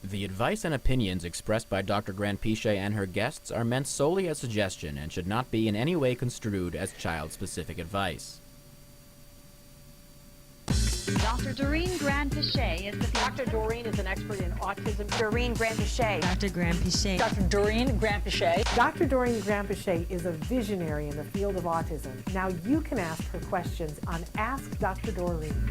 The advice and opinions expressed by Dr. Grandpiche and her guests are meant solely as suggestion and should not be in any way construed as child-specific advice. Dr. Doreen Grandpiche is the Dr. Doreen is an expert in autism. Doreen Grandpiche. Dr. Grandpiche. Dr. Doreen Grandpiche. Dr. Doreen Grandpiche is a visionary in the field of autism. Now you can ask her questions on Ask Dr. Doreen.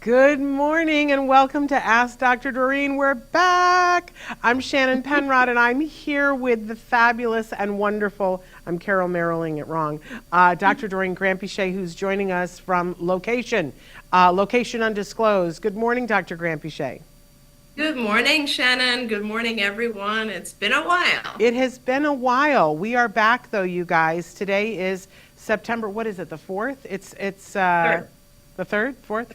Good morning and welcome to Ask Dr. Doreen. We're back. I'm Shannon Penrod and I'm here with the fabulous and wonderful, I'm Carol Merriling it wrong, Dr. Doreen Grandpiche, who's joining us from location undisclosed. Good morning, Dr. Grandpiche. Good morning, Shannon. Good morning, everyone. It's been a while. It has been a while. We are back though, you guys. Today is September, what is it, the 4th? It's Third. The 3rd, 4th?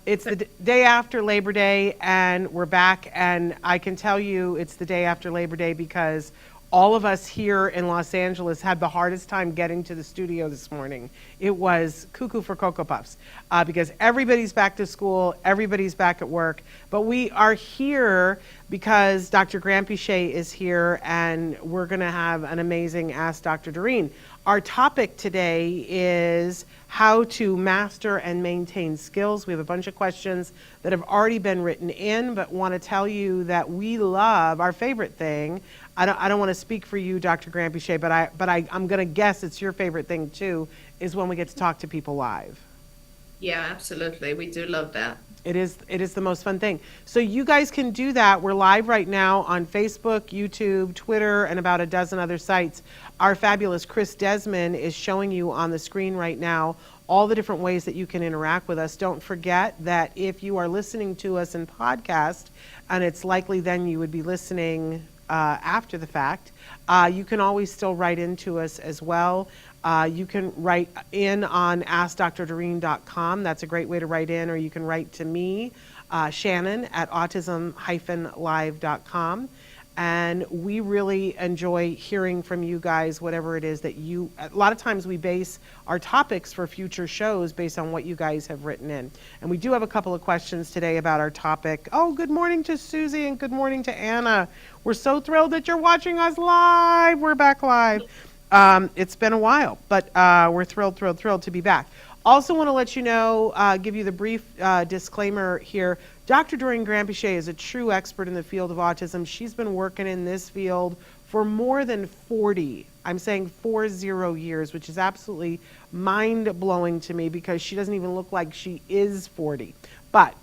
It's the day after Labor Day, and we're back, and I can tell you it's the day after Labor Day because all of us here in Los Angeles had the hardest time getting to the studio this morning. It was cuckoo for Cocoa Puffs because everybody's back to school, everybody's back at work, but we are here because Dr. Grandpiche is here, and we're going to have an amazing Ask Dr. Doreen. Our topic today is how to master and maintain skills. We have a bunch of questions that have already been written in, but want to tell you that we love our favorite thing. I don't want to speak for you, Dr. Grandpiche, but I'm going to guess it's your favorite thing too, is when we get to talk to people live. Yeah, absolutely. We do love that. It is the most fun thing. So you guys can do that. We're live right now on Facebook, YouTube, Twitter, and about a dozen other sites. Our fabulous Chris Desmond is showing you on the screen right now all the different ways that you can interact with us. Don't forget that if you are listening to us in podcast, and it's likely then you would be listening after the fact, you can always still write into us as well. You can write in on AskDrDoreen.com. That's a great way to write in, or you can write to me, Shannon, at autism-live.com. And we really enjoy hearing from you guys, whatever it is that you, a lot of times we base our topics for future shows based on what you guys have written in. And we do have a couple of questions today about our topic. Oh, good morning to Susie and good morning to Anna. We're so thrilled that you're watching us live. We're back live. It's been a while, but we're thrilled to be back. Also want to let you know, give you the brief disclaimer here. Dr. Doreen Grandpiche is a true expert in the field of autism. She's been working in this field for more than 40, I'm saying 40 years, which is absolutely mind-blowing to me because she doesn't even look like she is 40. But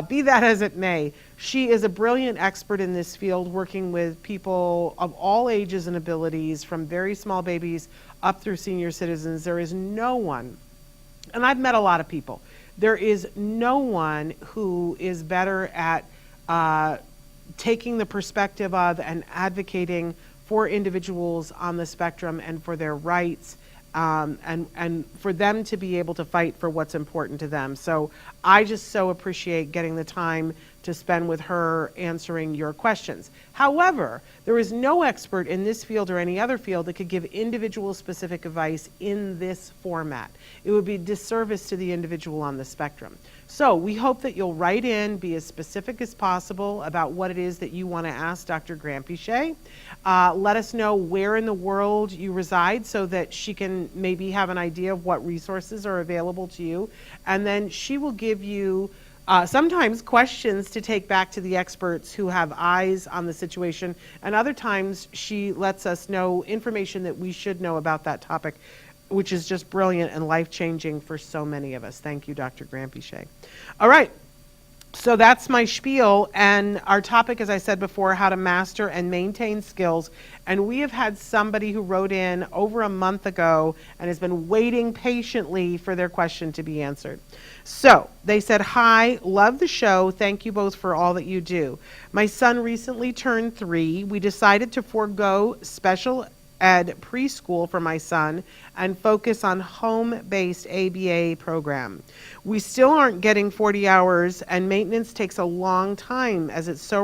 be that as it may, she is a brilliant expert in this field, working with people of all ages and abilities, from very small babies up through senior citizens. There is no one, and I've met a lot of people, there is no one who is better at taking the perspective of and advocating for individuals on the spectrum and for their rights, and for them to be able to fight for what's important to them. So I just so appreciate getting the time to spend with her answering your questions. However, there is no expert in this field or any other field that could give individual specific advice in this format. It would be a disservice to the individual on the spectrum. So we hope that you'll write in, be as specific as possible about what it is that you want to ask Dr. Grandpiche. Let us know where in the world you reside so that she can maybe have an idea of what resources are available to you. And then she will give you sometimes questions to take back to the experts who have eyes on the situation, and other times she lets us know information that we should know about that topic, which is just brilliant and life-changing for so many of us. Thank you, Dr. Grandpiche. All right. So that's my spiel, and our topic, as I said before, how to master and maintain skills. And we have had somebody who wrote in over a month ago and has been waiting patiently for their question to be answered. So they said, "Hi, love the show. Thank you both for all that you do. My son recently turned 3. We decided to forego special ed preschool for my son and focus on home-based ABA program. We still aren't getting 40 hours, and maintenance takes a long time as it's so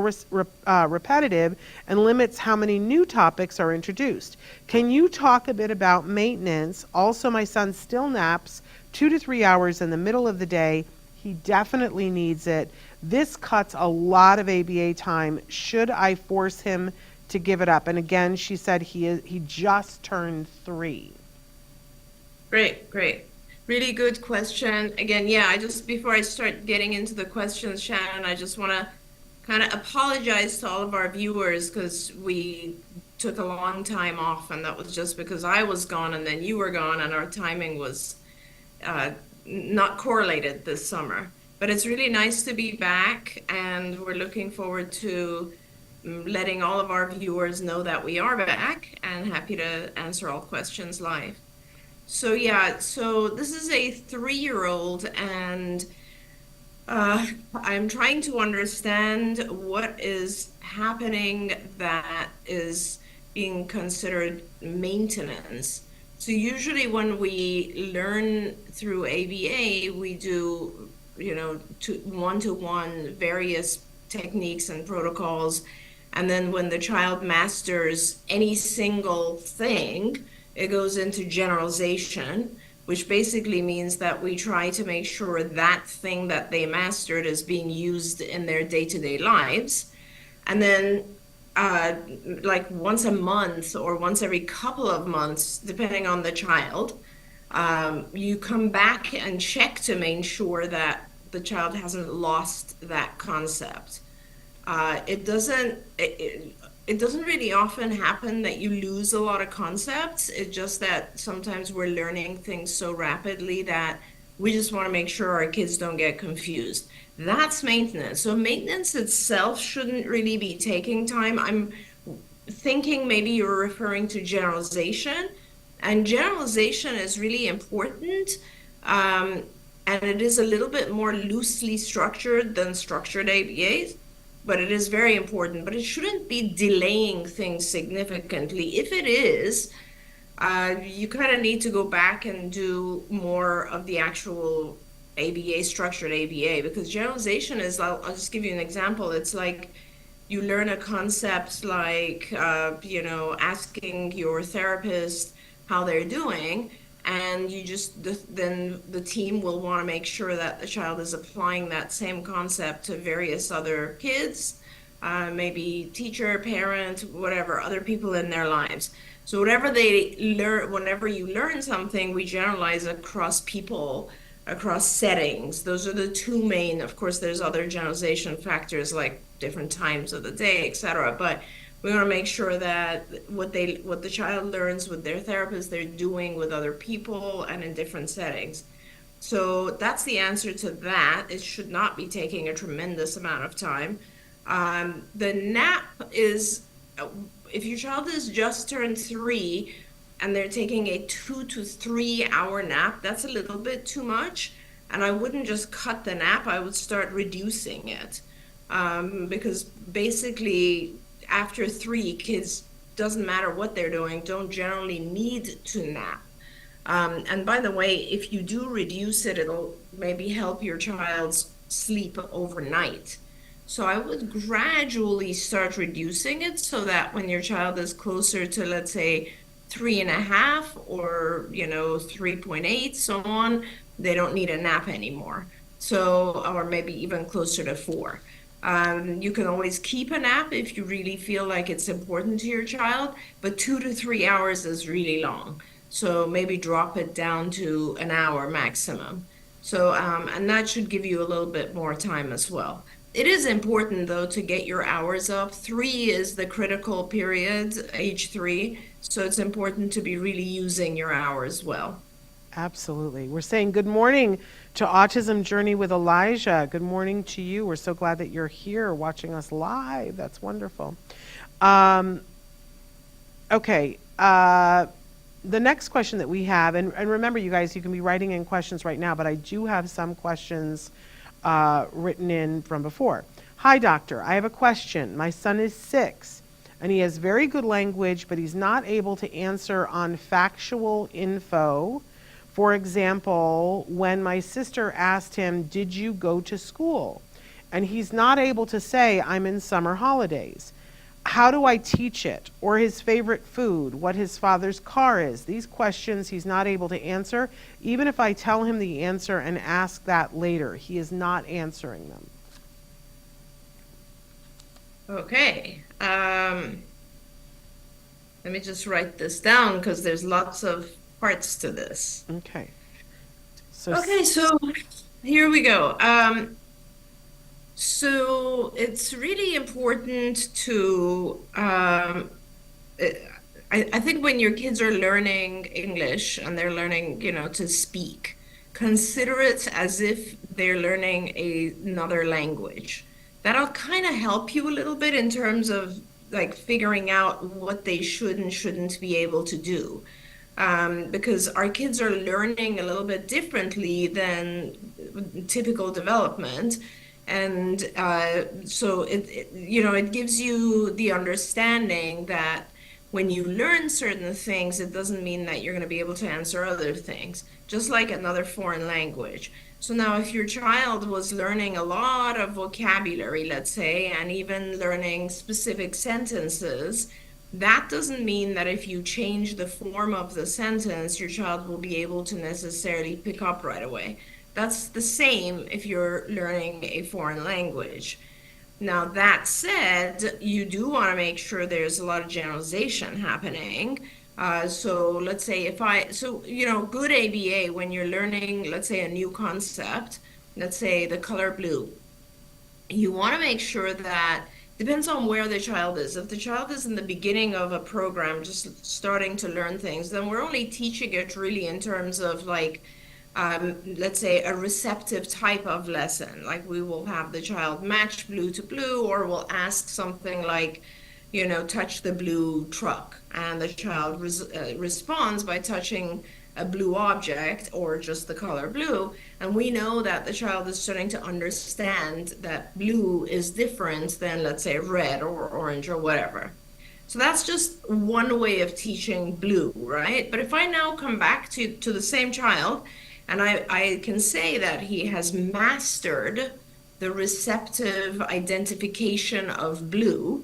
repetitive and limits how many new topics are introduced. Can you talk a bit about maintenance? Also, my son still naps 2 to 3 hours in the middle of the day. He definitely needs it. This cuts a lot of ABA time. Should I force him to give it up? And again, she said he just turned 3. Great. Really good question. Again, yeah, before I start getting into the questions, Shannon, I just want to kind of apologize to all of our viewers because we took a long time off, and that was just because I was gone and then you were gone, and our timing was not correlated this summer. But it's really nice to be back, and we're looking forward to letting all of our viewers know that we are back, and happy to answer all questions live. So yeah, so this is a 3-year-old, and I'm trying to understand what is happening that is being considered maintenance. So usually when we learn through ABA, we do, one-to-one various techniques and protocols. And then when the child masters any single thing, it goes into generalization, which basically means that we try to make sure that thing that they mastered is being used in their day-to-day lives. And then like once a month or once every couple of months, depending on the child, you come back and check to make sure that the child hasn't lost that concept. It doesn't really often happen that you lose a lot of concepts. It's just that sometimes we're learning things so rapidly that we just want to make sure our kids don't get confused. That's maintenance. So maintenance itself shouldn't really be taking time. I'm thinking maybe you're referring to generalization, and generalization is really important. And it is a little bit more loosely structured than structured ABAs, but it is very important. But it shouldn't be delaying things significantly. If it is, you kind of need to go back and do more of the actual ABA, structured ABA, because generalization is, I'll just give you an example. It's like you learn a concept like, asking your therapist how they're doing, and then the team will want to make sure that the child is applying that same concept to various other kids, maybe teacher, parent, whatever, other people in their lives. So whatever they learn, whenever you learn something, we generalize across people, across settings. Those are the two main. Of course, there's other generalization factors like different times of the day, etc. But we want to make sure that what the child learns with their therapist, they're doing with other people and in different settings. So that's the answer to that. It should not be taking a tremendous amount of time. The nap is, if your child has just turned 3 and they're taking a 2 to 3 hour nap, that's a little bit too much. And I wouldn't just cut the nap, I would start reducing it. Because basically, after 3, kids, doesn't matter what they're doing, don't generally need to nap. And by the way, if you do reduce it, it'll maybe help your child's sleep overnight. So I would gradually start reducing it so that when your child is closer to, let's say, 3.5 or 3.8, so on, they don't need a nap anymore. So, or maybe even closer to 4. You can always keep a nap if you really feel like it's important to your child, but 2 to 3 hours is really long. So maybe drop it down to an hour maximum. So, and that should give you a little bit more time as well. It is important though to get your hours up. 3 is the critical period, age 3. So it's important to be really using your hours well. Absolutely. We're saying good morning to Autism Journey with Elijah. Good morning to you. We're so glad that you're here watching us live. That's wonderful. Okay. The next question that we have, and remember you guys, you can be writing in questions right now, but I do have some questions written in from before. Hi, doctor. I have a question. My son is 6, and he has very good language, but he's not able to answer on factual info. For example, when my sister asked him, "Did you go to school?" and he's not able to say, "I'm in summer holidays." how do I teach it? Or his favorite food, what his father's car is. These questions he's not able to answer. Even if I tell him the answer and ask that later, he is not answering them. Okay. Let me just write this down because there's lots of parts to this. Okay. So Okay, so here we go. So it's really important to, I think when your kids are learning English and they're learning, to speak, consider it as if they're learning another language. That'll kind of help you a little bit in terms of like figuring out what they should and shouldn't be able to do. Because our kids are learning a little bit differently than typical development. And so it gives you the understanding that when you learn certain things, it doesn't mean that you're going to be able to answer other things, just like another foreign language. So now if your child was learning a lot of vocabulary, let's say, and even learning specific sentences, that doesn't mean that if you change the form of the sentence, your child will be able to necessarily pick up right away. That's the same if you're learning a foreign language. Now, that said, you do want to make sure there's a lot of generalization happening. So let's say good ABA, when you're learning, let's say, a new concept, let's say the color blue, you want to make sure that depends on where the child is. If the child is in the beginning of a program, just starting to learn things, then we're only teaching it really in terms of like, let's say a receptive type of lesson. Like we will have the child match blue to blue, or we'll ask something like, touch the blue truck. And the child responds by touching a blue object or just the color blue. And we know that the child is starting to understand that blue is different than, let's say, red or orange or whatever. So that's just one way of teaching blue, right? But if I now come back to the same child and I can say that he has mastered the receptive identification of blue,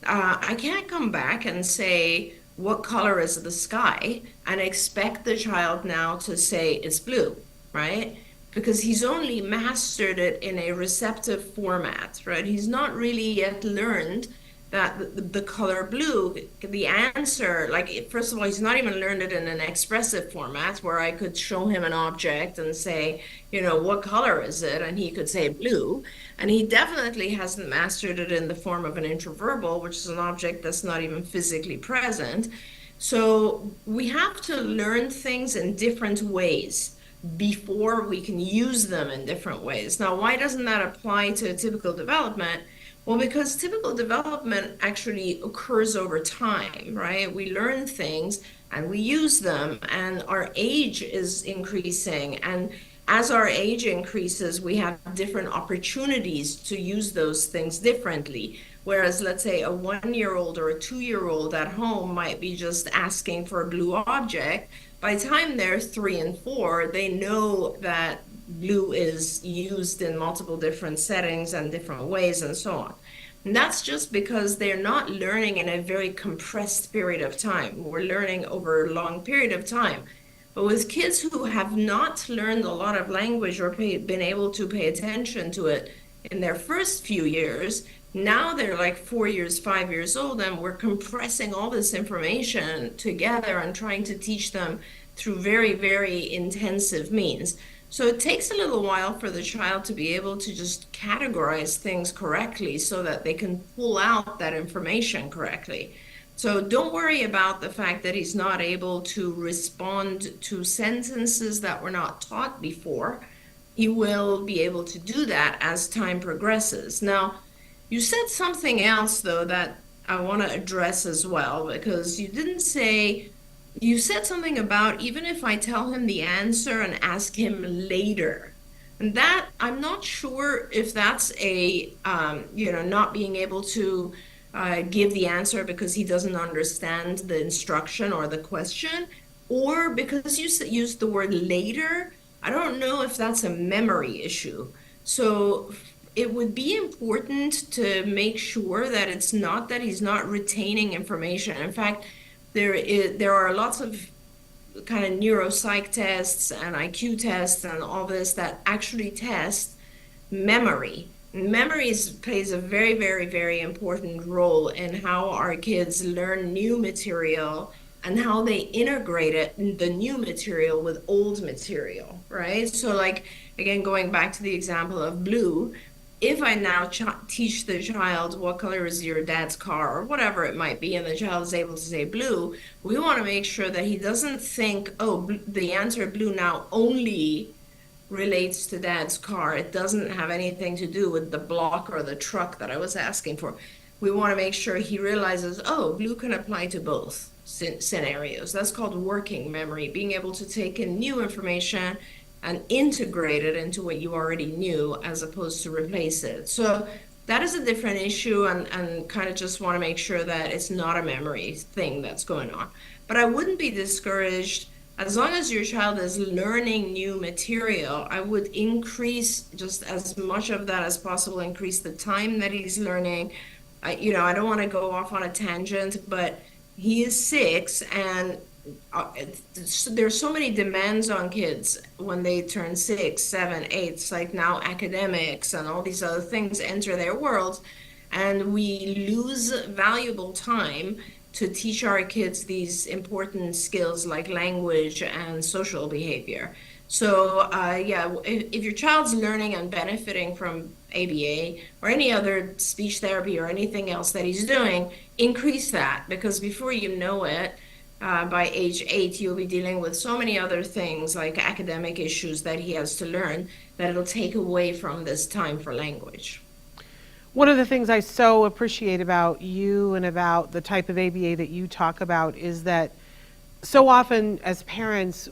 I can't come back and say, what color is the sky? And expect the child now to say it's blue, right? Because he's only mastered it in a receptive format, right? He's not really yet learned that the color blue, the answer, like, first of all, he's not even learned it in an expressive format where I could show him an object and say, what color is it? And he could say blue. And he definitely hasn't mastered it in the form of an intraverbal, which is an object that's not even physically present. So we have to learn things in different ways before we can use them in different ways. Now, why doesn't that apply to typical development? Well, because typical development actually occurs over time, right? We learn things and we use them, and our age is increasing. And as our age increases, we have different opportunities to use those things differently. Whereas, let's say, a 1-year-old or a 2-year-old at home might be just asking for a blue object. By the time they're 3 and 4, they know that blue is used in multiple different settings and different ways and so on. And that's just because they're not learning in a very compressed period of time. We're learning over a long period of time. But with kids who have not learned a lot of language or been able to pay attention to it in their first few years, now they're like 4 years, 5 years old, and we're compressing all this information together and trying to teach them through very, very intensive means. So it takes a little while for the child to be able to just categorize things correctly so that they can pull out that information correctly. So don't worry about the fact that he's not able to respond to sentences that were not taught before. He will be able to do that as time progresses. Now, you said something else, though, that I want to address as well, because you said something about even if I tell him the answer and ask him later. And that, I'm not sure if that's not being able to give the answer because he doesn't understand the instruction or the question, or because you used the word later. I don't know if that's a memory issue. So it would be important to make sure that it's not that he's not retaining information. In fact, there are lots of kind of neuropsych tests and IQ tests and all this that actually test memory. Memory plays a very, very, very important role in how our kids learn new material and how they integrate the new material with old material, right? So like, again, going back to the example of blue, if I now teach the child what color is your dad's car or whatever it might be, and the child is able to say blue, we want to make sure that he doesn't think, oh, the answer blue now only relates to dad's car. It doesn't have anything to do with the block or the truck that I was asking for. We want to make sure he realizes, oh, blue can apply to both scenarios. That's called working memory, being able to take in new information and integrate it into what you already knew as opposed to replace it. So that is a different issue, and kind of just want to make sure that it's not a memory thing that's going on. But I wouldn't be discouraged as long as your child is learning new material. I would increase just as much of that as possible, increase the time that he's learning. I don't want to go off on a tangent, but he is 6, and there's so many demands on kids when they turn 6, 7, 8. It's like now academics and all these other things enter their world, and we lose valuable time to teach our kids these important skills like language and social behavior. So if your child's learning and benefiting from ABA or any other speech therapy or anything else that he's doing, increase that, because before you know it, by age 8, you'll be dealing with so many other things like academic issues that he has to learn that it'll take away from this time for language. One of the things I so appreciate about you and about the type of ABA that you talk about is that so often as parents,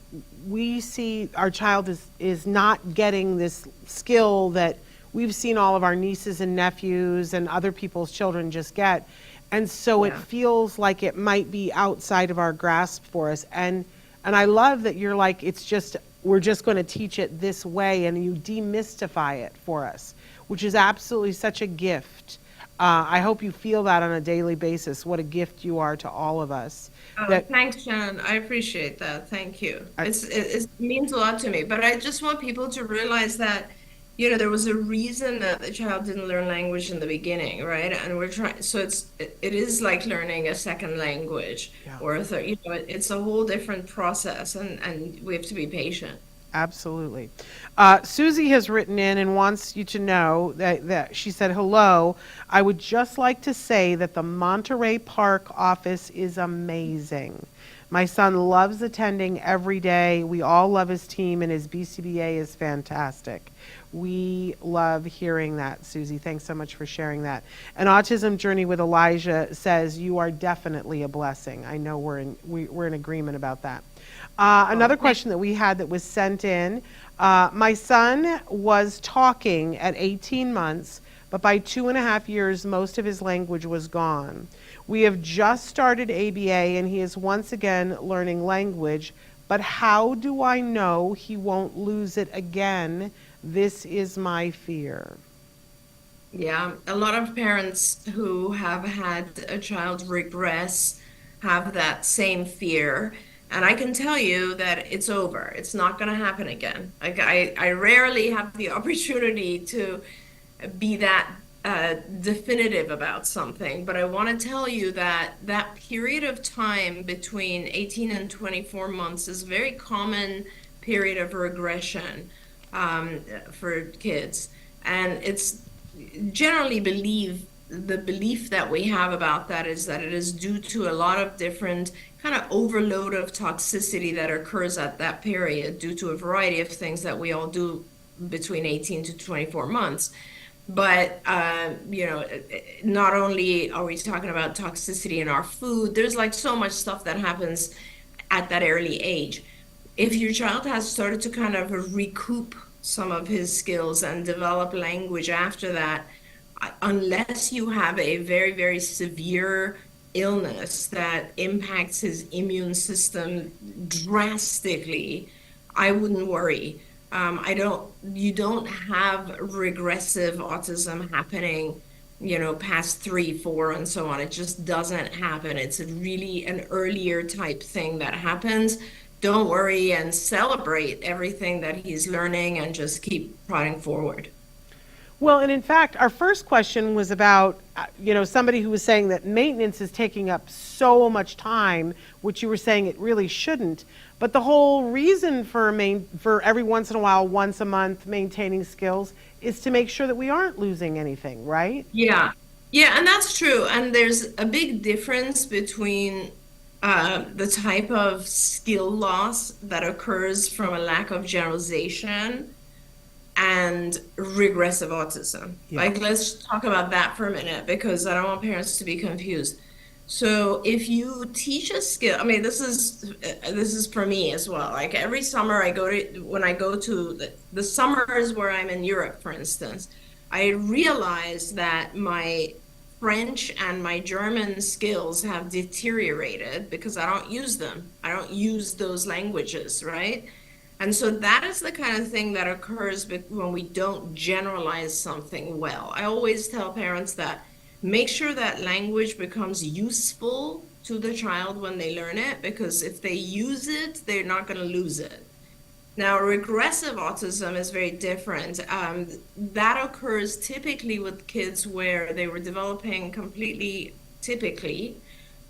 we see our child is not getting this skill that we've seen all of our nieces and nephews and other people's children just get. And so it feels like it might be outside of our grasp for us. And I love that you're like, we're just going to teach it this way, and you demystify it for us, which is absolutely such a gift. I hope you feel that on a daily basis, what a gift you are to all of us. Thanks, Shannon. I appreciate that. Thank you. It means a lot to me. But I just want people to realize that, there was a reason that the child didn't learn language in the beginning, right? And we're trying, so it is like learning a second language or a third, it's a whole different process, and we have to be patient. Absolutely. Susie has written in and wants you to know that she said, hello, I would just like to say that the Monterey Park office is amazing. My son loves attending every day. We all love his team, and his BCBA is fantastic. We love hearing that, Susie. Thanks so much for sharing that. An Autism Journey with Elijah says, you are definitely a blessing. I know we're in agreement about that. Another question that we had that was sent in, my son was talking at 18 months, but by 2.5 years, most of his language was gone. We have just started ABA, and he is once again learning language, but how do I know he won't lose it again? This is my fear. Yeah, a lot of parents who have had a child regress have that same fear. And I can tell you that it's over. It's not going to happen again. Like I rarely have the opportunity to be that definitive about something, but I want to tell you that that period of time between 18 and 24 months is a very common period of regression for kids. And it's generally the belief that we have about that is that it is due to a lot of different kind of overload of toxicity that occurs at that period due to a variety of things that we all do between 18 to 24 months. But, not only are we talking about toxicity in our food, there's like so much stuff that happens at that early age. If your child has started to kind of recoup some of his skills and develop language after that, unless you have a very, very severe illness that impacts his immune system drastically, I wouldn't worry. You don't have regressive autism happening, past 3, 4, and so on. It just doesn't happen. It's really an earlier type thing that happens. Don't worry and celebrate everything that he's learning and just keep prodding forward. Well, and in fact, our first question was about, somebody who was saying that maintenance is taking up so much time, which you were saying it really shouldn't. But the whole reason for every once in a while, once a month, maintaining skills is to make sure that we aren't losing anything, right? Yeah. Yeah, and that's true. And there's a big difference between the type of skill loss that occurs from a lack of generalization and regressive autism. Yeah. Like, let's talk about that for a minute because I don't want parents to be confused. So if you teach a skill, I mean, this is for me as well. Like every summer when I go to the summers where I'm in Europe, for instance, I realize that my French and my German skills have deteriorated because I don't use them. I don't use those languages, right? And so that is the kind of thing that occurs when we don't generalize something well. I always tell parents that make sure that language becomes useful to the child when they learn it, because if they use it, they're not going to lose it. Now, regressive autism is very different. That occurs typically with kids where they were developing completely typically,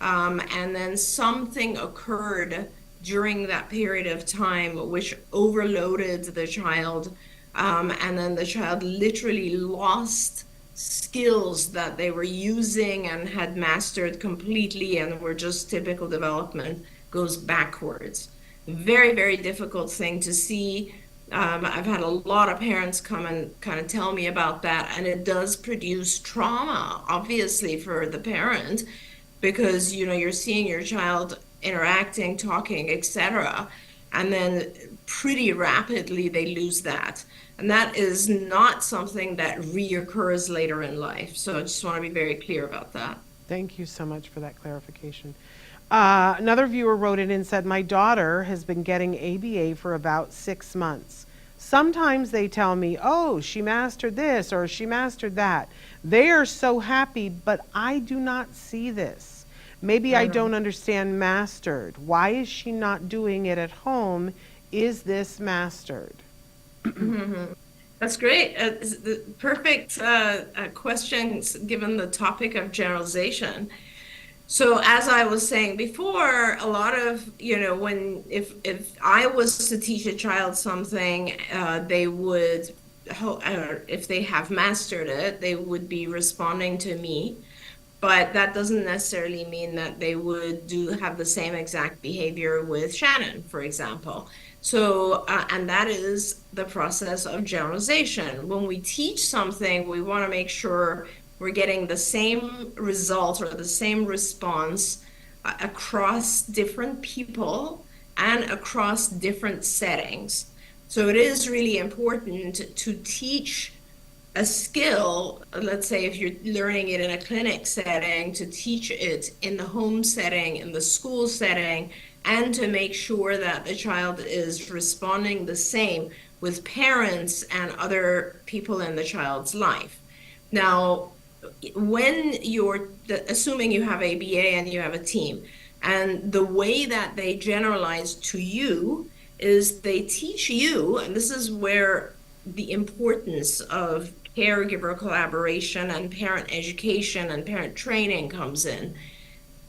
and then something occurred during that period of time which overloaded the child, and then the child literally lost skills that they were using and had mastered completely, and were just typical development goes backwards. Very, very difficult thing to see. I've had a lot of parents come and kind of tell me about that, and it does produce trauma, obviously, for the parent, because you're seeing your child interacting, talking, etc., and then pretty rapidly they lose that. And that is not something that reoccurs later in life. So I just want to be very clear about that. Thank you so much for that clarification. Another viewer wrote in and said, my daughter has been getting ABA for about 6 months. Sometimes they tell me, oh, she mastered this or she mastered that. They are so happy, but I do not see this. Maybe I don't understand mastered. Why is she not doing it at home? Is this mastered? That's great. Perfect questions given the topic of generalization. So as I was saying before, a lot of, if I was to teach a child something, they would, if they have mastered it, they would be responding to me. But that doesn't necessarily mean that they would have the same exact behavior with Shannon, for example. So, and that is the process of generalization. When we teach something, we want to make sure we're getting the same result or the same response across different people and across different settings. So it is really important to teach a skill, let's say if you're learning it in a clinic setting, to teach it in the home setting, in the school setting, and to make sure that the child is responding the same with parents and other people in the child's life. Now, when you're assuming you have ABA and you have a team, and the way that they generalize to you is they teach you, and this is where the importance of caregiver collaboration and parent education and parent training comes in.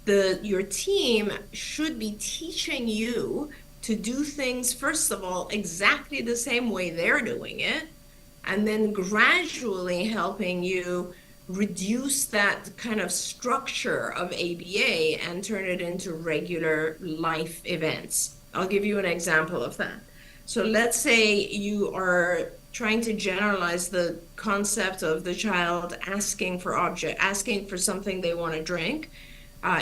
Your team should be teaching you to do things, first of all, exactly the same way they're doing it, and then gradually helping you reduce that kind of structure of ABA and turn it into regular life events. I'll give you an example of that. So let's say you are trying to generalize the concept of the child asking for something they want to drink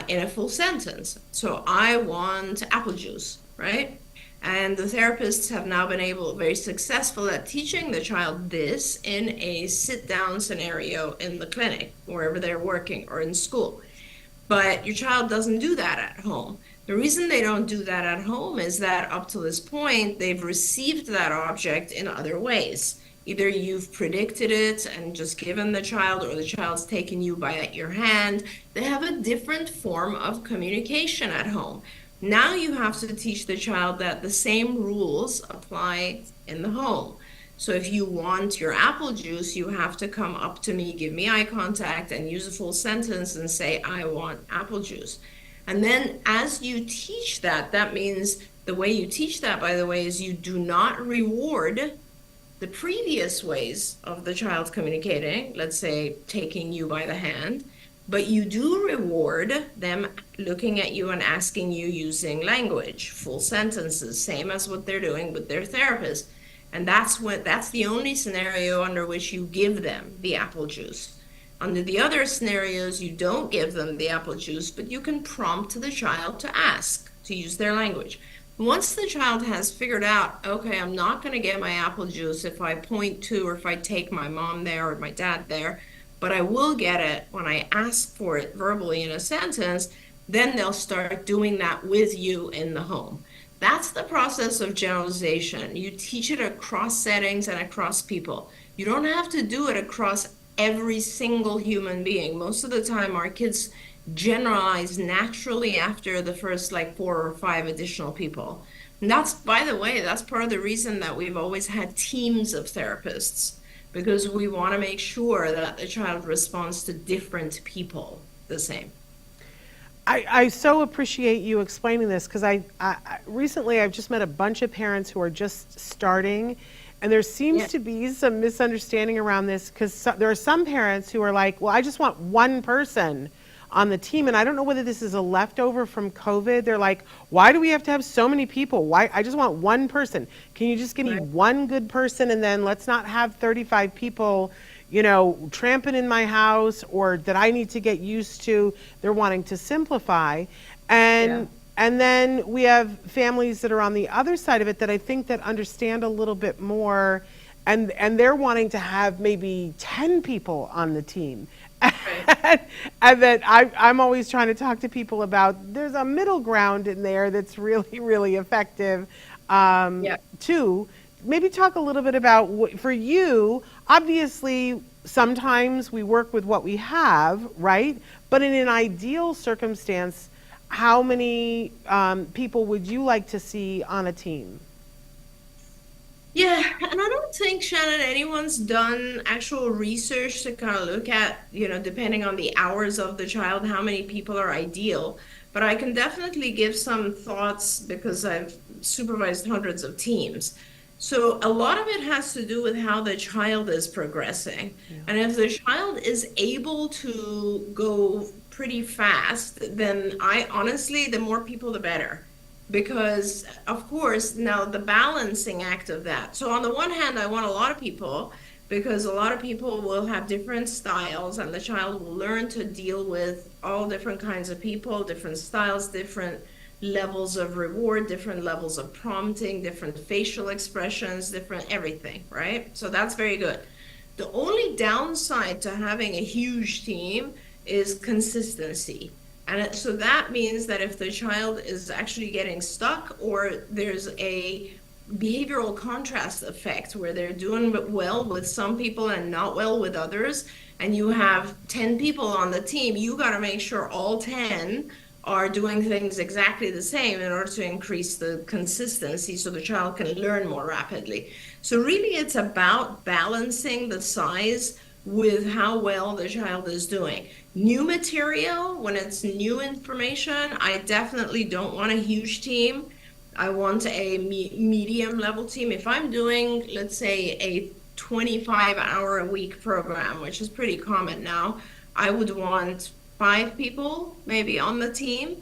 in a full sentence. So I want apple juice, right? And the therapists have now been very successful at teaching the child this in a sit-down scenario in the clinic, wherever they're working, or in school. But your child doesn't do that at home. The reason they don't do that at home is that up to this point, they've received that object in other ways. Either you've predicted it and just given the child, or the child's taken you by your hand. They have a different form of communication at home. Now you have to teach the child that the same rules apply in the home. So if you want your apple juice, you have to come up to me, give me eye contact, and use a full sentence and say, I want apple juice. And then as you teach that, that means the way you teach that, by the way, is you do not reward the previous ways of the child communicating, let's say taking you by the hand, but you do reward them looking at you and asking you using language, full sentences, same as what they're doing with their therapist. And that's the only scenario under which you give them the apple juice. Under the other scenarios, you don't give them the apple juice, but you can prompt the child to ask, to use their language. Once the child has figured out, okay, I'm not going to get my apple juice if I point to, or if I take my mom there or my dad there, but I will get it when I ask for it verbally in a sentence, then they'll start doing that with you in the home. That's the process of generalization. You teach it across settings and across people. You don't have to do it across every single human being. Most of the time, our kids generalize naturally after the first like 4 or 5 additional people. And that's, by the way, that's part of the reason that we've always had teams of therapists, because we want to make sure that the child responds to different people the same. I so appreciate you explaining this, because I recently I've just met a bunch of parents who are just starting, and there seems to be some misunderstanding around this, because there are some parents who are like, well, I just want one person on the team, and I don't know whether this is a leftover from COVID. They're like, why do we have to have so many people? Why? I just want one person. Can you just give me one good person, and then let's not have 35 people, tramping in my house, or that I need to get used to. They're wanting to simplify. And then we have families that are on the other side of it that I think that understand a little bit more, and they're wanting to have maybe 10 people on the team. Right. And that I'm always trying to talk to people about, there's a middle ground in there that's really, really effective too. Maybe talk a little bit about, for you, obviously, sometimes we work with what we have, right? But in an ideal circumstance, how many people would you like to see on a team? Yeah, and I don't think, Shannon, anyone's done actual research to kind of look at, depending on the hours of the child, how many people are ideal. But I can definitely give some thoughts because I've supervised hundreds of teams. So a lot of it has to do with how the child is progressing. Yeah. And if the child is able to go pretty fast, then the more people, the better. Because, of course, now the balancing act of that. So on the one hand, I want a lot of people, because a lot of people will have different styles, and the child will learn to deal with all different kinds of people, different styles, different levels of reward, different levels of prompting, different facial expressions, different everything, right? So that's very good. The only downside to having a huge team is consistency. And so that means that if the child is actually getting stuck, or there's a behavioral contrast effect where they're doing well with some people and not well with others, and you have 10 people on the team, you got to make sure all 10 are doing things exactly the same in order to increase the consistency so the child can learn more rapidly. So really it's about balancing the size with how well the child is doing. New material, when it's new information, I definitely don't want a huge team. I want a medium level team. If I'm doing, let's say, a 25-hour-a-week program, which is pretty common now, I would want 5 people maybe on the team,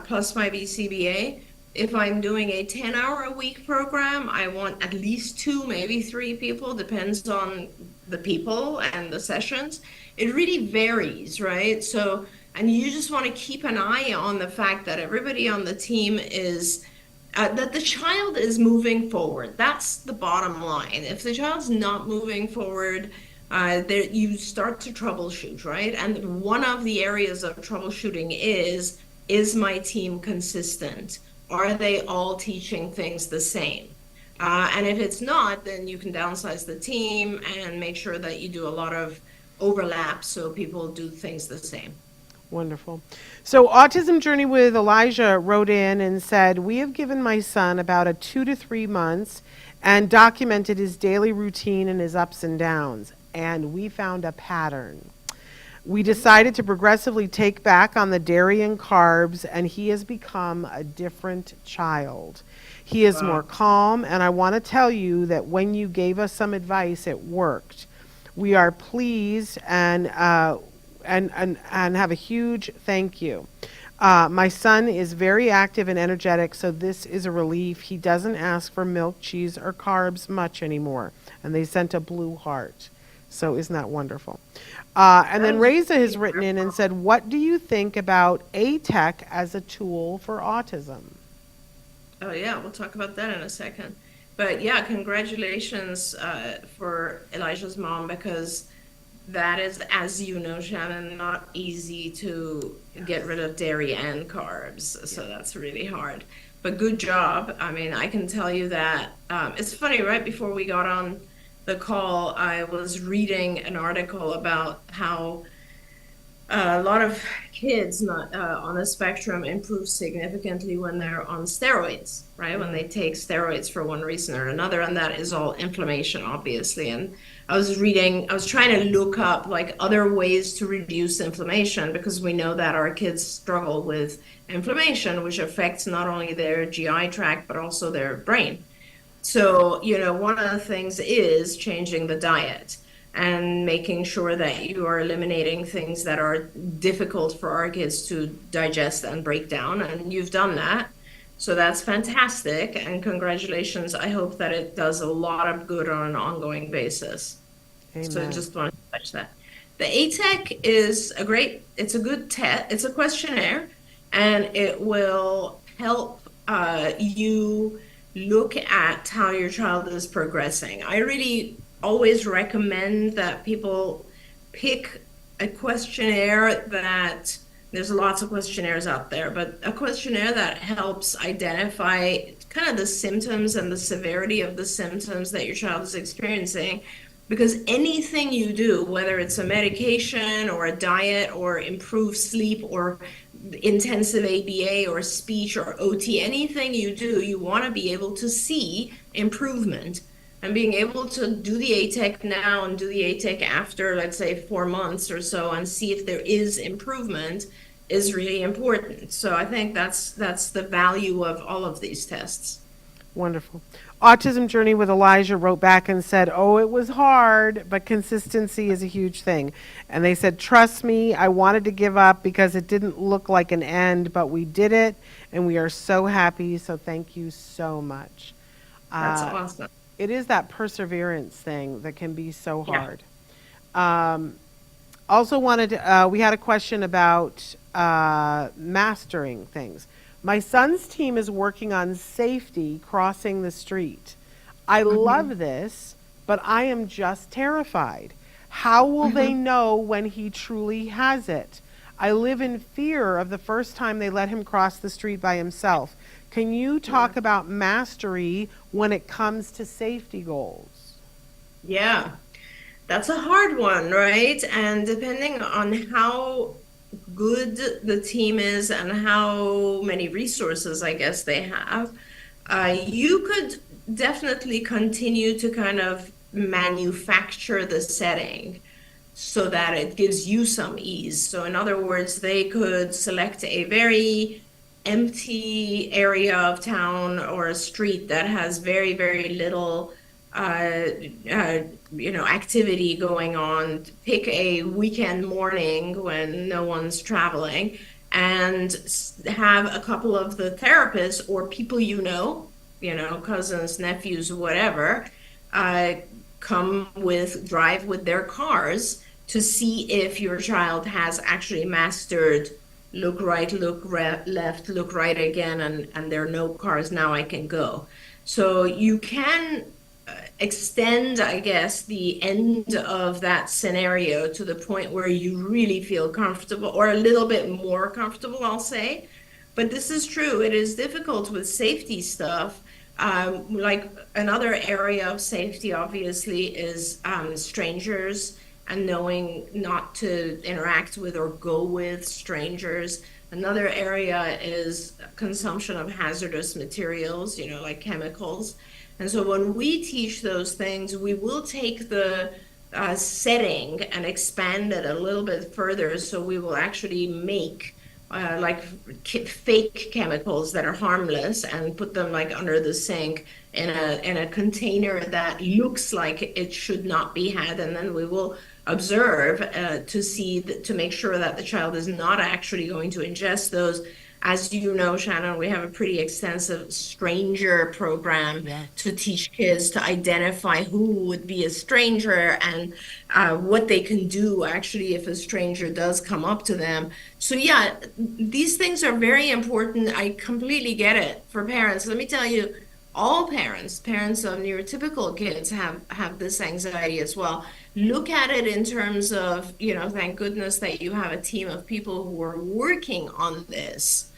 plus my BCBA. If I'm doing a 10-hour-a-week program, I want at least 2, maybe 3 people, depends on the people and the sessions. It really varies, right? So, and you just want to keep an eye on the fact that everybody on the team is, that the child is moving forward. That's the bottom line. If the child's not moving forward, you start to troubleshoot, right? And one of the areas of troubleshooting is is my team consistent? Are they all teaching things the same? And if it's not, then you can downsize the team and make sure that you do a lot of overlap so people do things the same. Wonderful. So, Autism Journey with Elijah wrote in and said, we have given my son about a 2 to 3 months and documented his daily routine and his ups and downs. And we found a pattern. We decided to progressively take back on the dairy and carbs, and he has become a different child. He is more calm, and I want to tell you that when you gave us some advice, it worked. We are pleased and have a huge thank you. My son is very active and energetic, so this is a relief. He doesn't ask for milk, cheese, or carbs much anymore. And they sent a blue heart. So isn't that wonderful? And then Reza has written in and said, what do you think about ATEC as a tool for autism? Oh yeah, we'll talk about that in a second. But yeah, congratulations for Elijah's mom, because that is, as you know, Shannon, not easy to get rid of dairy and carbs. So that's really hard. But good job. I mean, I can tell you that it's funny, right before we got on the call, I was reading an article about how a lot of kids not on the spectrum improve significantly when they're on steroids, right? When they take steroids for one reason or another, and that is all inflammation, obviously. And I was trying to look up like other ways to reduce inflammation, because we know that our kids struggle with inflammation, which affects not only their GI tract, but also their brain. So, one of the things is changing the diet and making sure that you are eliminating things that are difficult for our kids to digest and break down. And you've done that. So that's fantastic. And congratulations. I hope that it does a lot of good on an ongoing basis. Amen. So I just want to touch that. The ATEC is it's a good test. It's a questionnaire, and it will help you look at how your child is progressing. I really always recommend that people pick a questionnaire that, there's lots of questionnaires out there, but a questionnaire that helps identify kind of the symptoms and the severity of the symptoms that your child is experiencing. Because anything you do, whether it's a medication or a diet or improved sleep or intensive ABA or speech or OT, anything you do, you want to be able to see improvement. And being able to do the ATEC now and do the ATEC after, let's say, 4 months or so, and see if there is improvement is really important. So I think that's the value of all of these tests. Wonderful. Autism Journey with Elijah wrote back and said, oh, it was hard, but consistency is a huge thing. And they said, trust me, I wanted to give up because it didn't look like an end, but we did it, and we are so happy. So thank you so much. That's awesome. It is that perseverance thing that can be so hard. Also wanted to, we had a question about mastering things. My son's team is working on safety crossing the street. I love this, but I am just terrified. How will they know when he truly has it? I live in fear of the first time they let him cross the street by himself. Can you talk about mastery when it comes to safety goals? Yeah, that's a hard one, right? And depending on how good the team is and how many resources, I guess, they have, you could definitely continue to kind of manufacture the setting so that it gives you some ease. So in other words, they could select a very empty area of town or a street that has very, very little activity going on. Pick a weekend morning when no one's traveling and have a couple of the therapists or people cousins, nephews, whatever, drive with their cars to see if your child has actually mastered look right, look left, look right again, and there are no cars, now I can go. So you can extend, I guess, the end of that scenario to the point where you really feel comfortable, or a little bit more comfortable, I'll say, But this is true. It is difficult with safety stuff. Like another area of safety, obviously, is strangers and knowing not to interact with or go with strangers. Another area is consumption of hazardous materials, like chemicals. And so when we teach those things, we will take the setting and expand it a little bit further. So we will actually make like fake chemicals that are harmless and put them like under the sink in a container that looks like it should not be had, and then we will observe to see to make sure that the child is not actually going to ingest those. As you know, Shannon, we have a pretty extensive stranger program to teach kids to identify who would be a stranger and what they can do actually if a stranger does come up to them. So yeah, these things are very important. I completely get it for parents. Let me tell you, all parents of neurotypical kids have this anxiety as well. Look at it in terms of, thank goodness that you have a team of people who are working on this.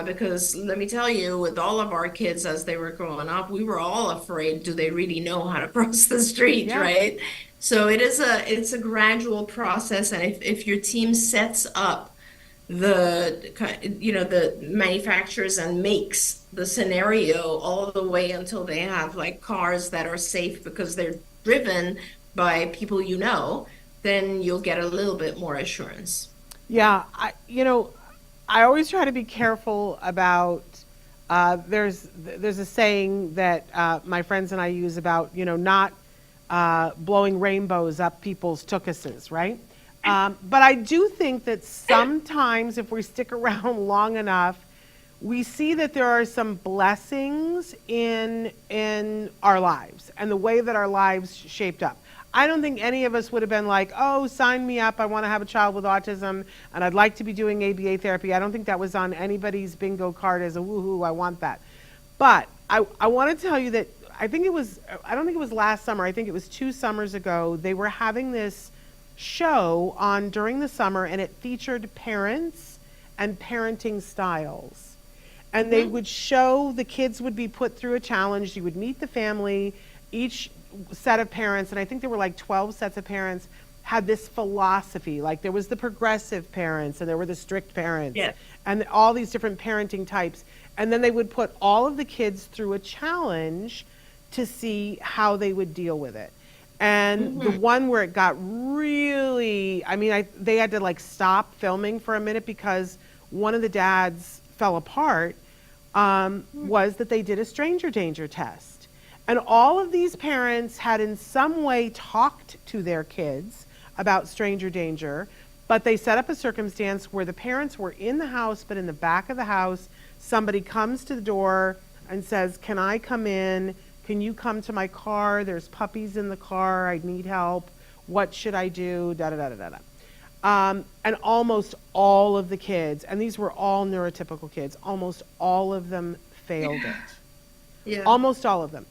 Because let me tell you, with all of our kids as they were growing up, we were all afraid, do they really know how to cross the street, right? So it's a gradual process. And if your team sets up the manufacturers and makes the scenario all the way until they have like cars that are safe because they're driven by people, then you'll get a little bit more assurance. Yeah, I always try to be careful about, there's a saying that my friends and I use about, not blowing rainbows up people's tuchuses, right? But I do think that sometimes if we stick around long enough, we see that there are some blessings in our lives and the way that our lives shaped up. I don't think any of us would have been like, oh, sign me up, I want to have a child with autism, and I'd like to be doing ABA therapy. I don't think that was on anybody's bingo card as a woohoo, I want that. But I want to tell you that I don't think it was last summer, I think it was 2 summers ago, they were having this show on during the summer, and it featured parents and parenting styles. And they would show, the kids would be put through a challenge, you would meet the family, each set of parents, and I think there were like 12 sets of parents, had this philosophy. Like there was the progressive parents and there were the strict parents and all these different parenting types. And then they would put all of the kids through a challenge to see how they would deal with it. And the one where it got really, they had to like stop filming for a minute because one of the dads fell apart, was that they did a stranger danger test. And all of these parents had in some way talked to their kids about stranger danger, but they set up a circumstance where the parents were in the house, but in the back of the house, somebody comes to the door and says, can I come in? Can you come to my car? There's puppies in the car. I need help. What should I do? And almost all of the kids, and these were all neurotypical kids, almost all of them failed it. Yeah. Almost all of them.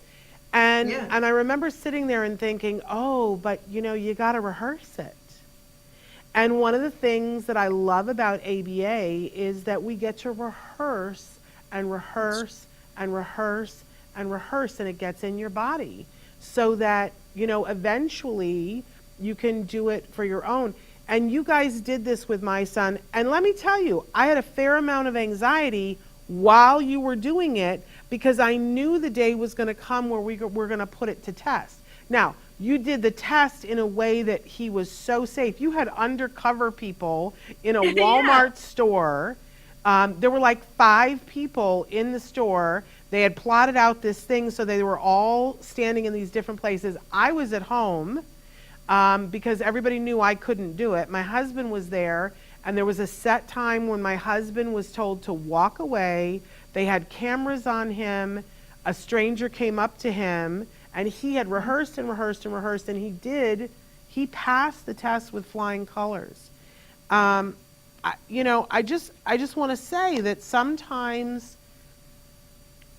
And I remember sitting there and thinking, oh, but you got to rehearse it. And one of the things that I love about ABA is that we get to rehearse and rehearse and rehearse and rehearse, and it gets in your body so that, eventually you can do it for your own. And you guys did this with my son. And let me tell you, I had a fair amount of anxiety while you were doing it because I knew the day was going to come where we're going to put it to test. Now, you did the test in a way that he was so safe. You had undercover people in a Walmart store. There were like 5 people in the store. They had plotted out this thing so they were all standing in these different places. I was at home because everybody knew I couldn't do it. My husband was there, and there was a set time when my husband was told to walk away. They had cameras on him. A stranger came up to him, and he had rehearsed and rehearsed and rehearsed, and he passed the test with flying colors. I just want to say that sometimes,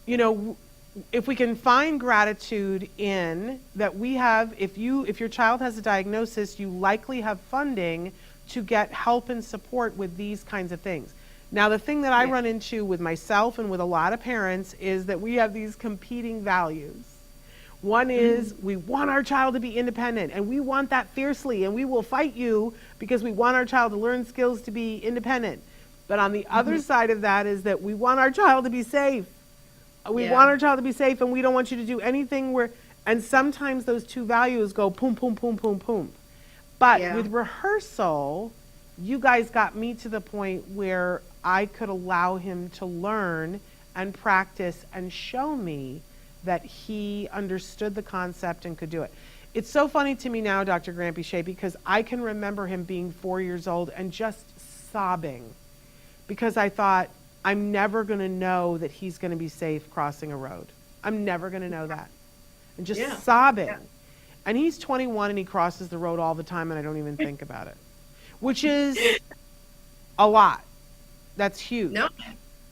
if we can find gratitude in that we have, if your child has a diagnosis, you likely have funding to get help and support with these kinds of things. Now, the thing that I run into with myself and with a lot of parents is that we have these competing values. One is we want our child to be independent, and we want that fiercely, and we will fight you because we want our child to learn skills to be independent. But on the other side of that is that we want our child to be safe. We want our child to be safe, and we don't want you to do anything where, and sometimes those two values go boom, boom, boom, boom, boom. But with rehearsal, you guys got me to the point where I could allow him to learn and practice and show me that he understood the concept and could do it. It's so funny to me now, Dr. Grant-Pichet, because I can remember him being 4 years old and just sobbing because I thought, I'm never going to know that he's going to be safe crossing a road. I'm never going to know that. And just sobbing. Yeah. And he's 21 and he crosses the road all the time and I don't even think about it, which is a lot. That's huge. No,